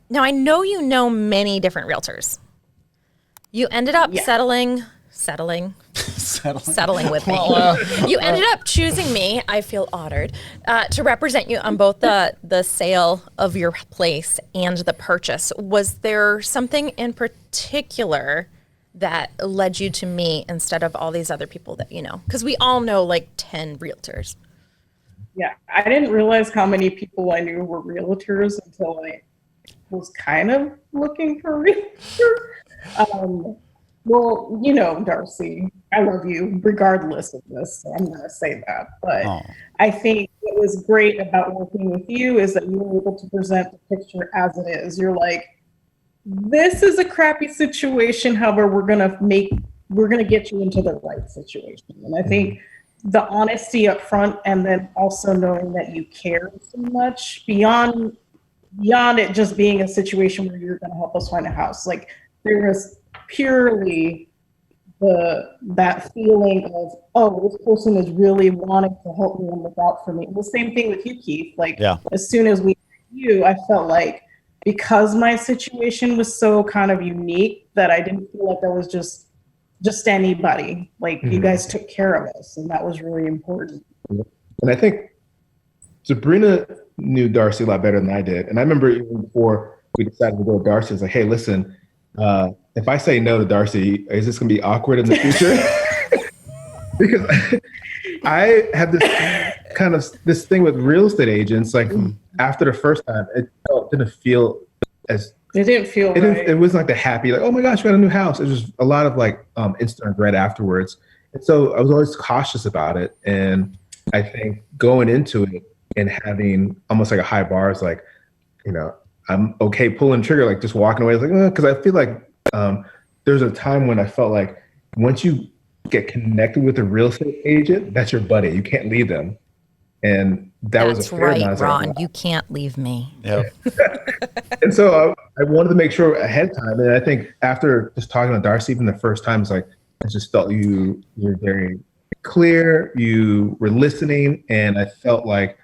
Now, I know you know many different realtors. You ended up settling with me. You ended up choosing me, I feel honored, to represent you on both the sale of your place and the purchase. Was there something in particular that led you to me instead of all these other people that you know? Because we all know like 10 realtors. Yeah, I didn't realize how many people I knew were realtors until I was kind of looking for a realtor. Well, you know, Darcy, I love you regardless of this, so I'm going to say that. But I think what was great about working with you is that you were able to present the picture as it is. You're like, this is a crappy situation, however, we're going to get you into the right situation. And I think the honesty up front, and then also knowing that you care so much beyond it just being a situation where you're going to help us find a house. Like, there was purely that feeling of, oh, this person is really wanting to help me and look out for me. And the same thing with you, Keith. Like, as soon as we met you, I felt like because my situation was so kind of unique that I didn't feel like I was just anybody. Like, you guys took care of us, and that was really important. And I think Szabrina knew Darcy a lot better than I did. And I remember even before we decided to go with Darcy, I was like, hey, listen, if I say no to Darcy, is this going to be awkward in the future? Because I have this thing with real estate agents. Like, after the first time, it didn't feel as. It didn't feel right. It wasn't like the happy, like, oh my gosh, we got a new house. It was just a lot of like instant regret afterwards. And so I was always cautious about it. And I think going into it and having almost like a high bar is like, you know, I'm okay pulling trigger, like just walking away. Like, because I feel like there's a time when I felt like once you get connected with a real estate agent, that's your buddy. You can't leave them. And was a fair amount. That's right, Ron. You can't leave me. Yep. And so I wanted to make sure ahead of time. And I think after just talking to Darcy, even the first time, it's like, I just felt you're very clear. You were listening. And I felt like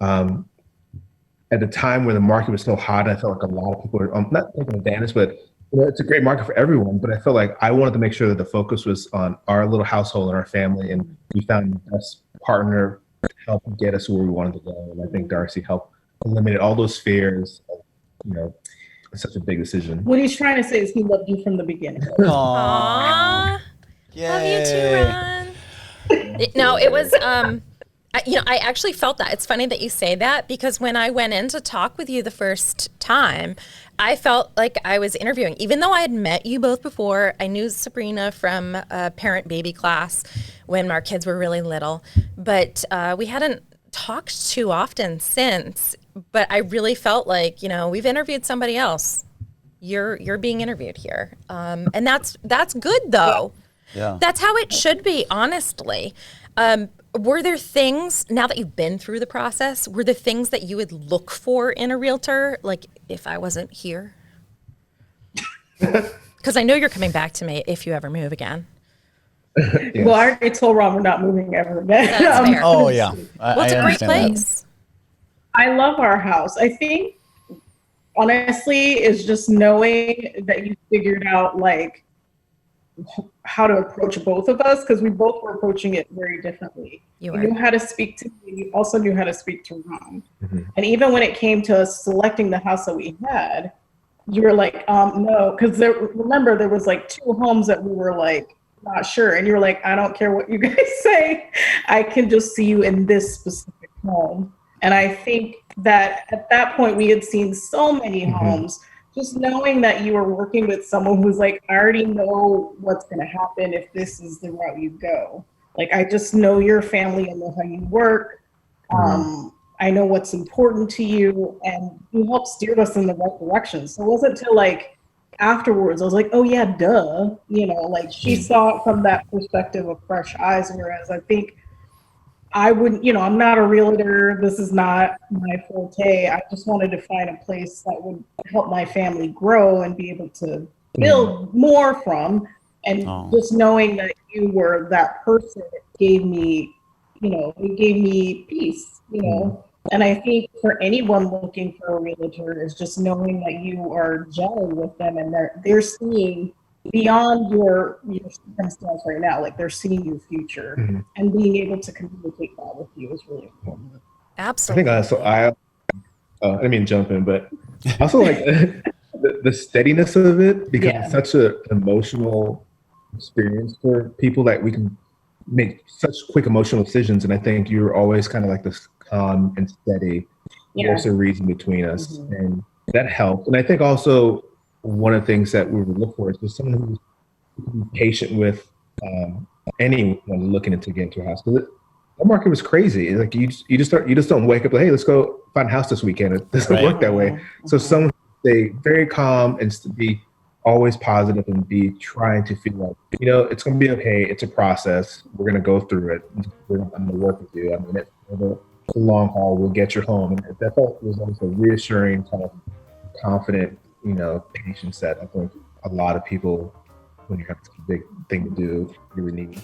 at the time when the market was so hot, I felt like a lot of people were not taking advantage, but you know, it's a great market for everyone. But I felt like I wanted to make sure that the focus was on our little household and our family. And we found the best partner to help get us where we wanted to go. And I think Darcy helped eliminate all those fears of, you know, it's such a big decision. What he's trying to say is he loved you from the beginning. Aww. Love you too, Ron. No, it was, I actually felt that. It's funny that you say that, because when I went in to talk with you the first time, I felt like I was interviewing. Even though I had met you both before, I knew Szabrina from a parent-baby class when our kids were really little, but we hadn't talked too often since. But I really felt like, you know, we've interviewed somebody else. You're being interviewed here, and that's good though. Yeah. That's how it should be, honestly. Were there things, now that you've been through the process, were there things that you would look for in a realtor, like if I wasn't here? Because I know you're coming back to me if you ever move again. Yes. Well, I already told Ron we're not moving ever again. That's fair. Oh, yeah. Well, it's a great place. I love our house. I think, honestly, is just knowing that you figured out, like, how to approach both of us, because we both were approaching it very differently. You knew how to speak to me. You also knew how to speak to Ron. Mm-hmm. And even when it came to us selecting the house that we had, you were like, no, because remember there was like 2 homes that we were like not sure, and you're like, I don't care what you guys say, I can just see you in this specific home. And I think that at that point we had seen so many homes. Just knowing that you were working with someone who's like, I already know what's going to happen if this is the route you go. Like, I just know your family and know how you work. I know what's important to you, and you helped steer us in the right direction. So it wasn't until like afterwards I was like, oh yeah, duh. You know, like she saw it from that perspective of fresh eyes, whereas I think I wouldn't, you know, I'm not a realtor. This is not my forte. I just wanted to find a place that would help my family grow and be able to build more from. And just knowing that you were that person, it gave me, you know, it gave me peace, you know. And I think for anyone looking for a realtor is just knowing that you are gelling with them and they're seeing beyond your circumstance right now, like they're seeing your future, and being able to communicate that with you is really important. Absolutely. I think I didn't mean to jump in, but also like the steadiness of it, because it's such an emotional experience for people that we can make such quick emotional decisions. And I think you're always kind of like this calm and steady. There's a reason between us, and that helped. And I think also one of the things that we would look for is just someone who's patient with anyone looking to get into a house. Because the market was crazy. Like you just don't wake up like, hey, let's go find a house this weekend. It doesn't work that way. So someone stay very calm and to be always positive and be trying to feel like, it's going to be okay. It's a process. We're going to go through it. I'm going to work with you. I mean, it's a long haul. We'll get you home. And that was also reassuring, kind of confident, patience that I think a lot of people, when you have such a big thing to do, really need.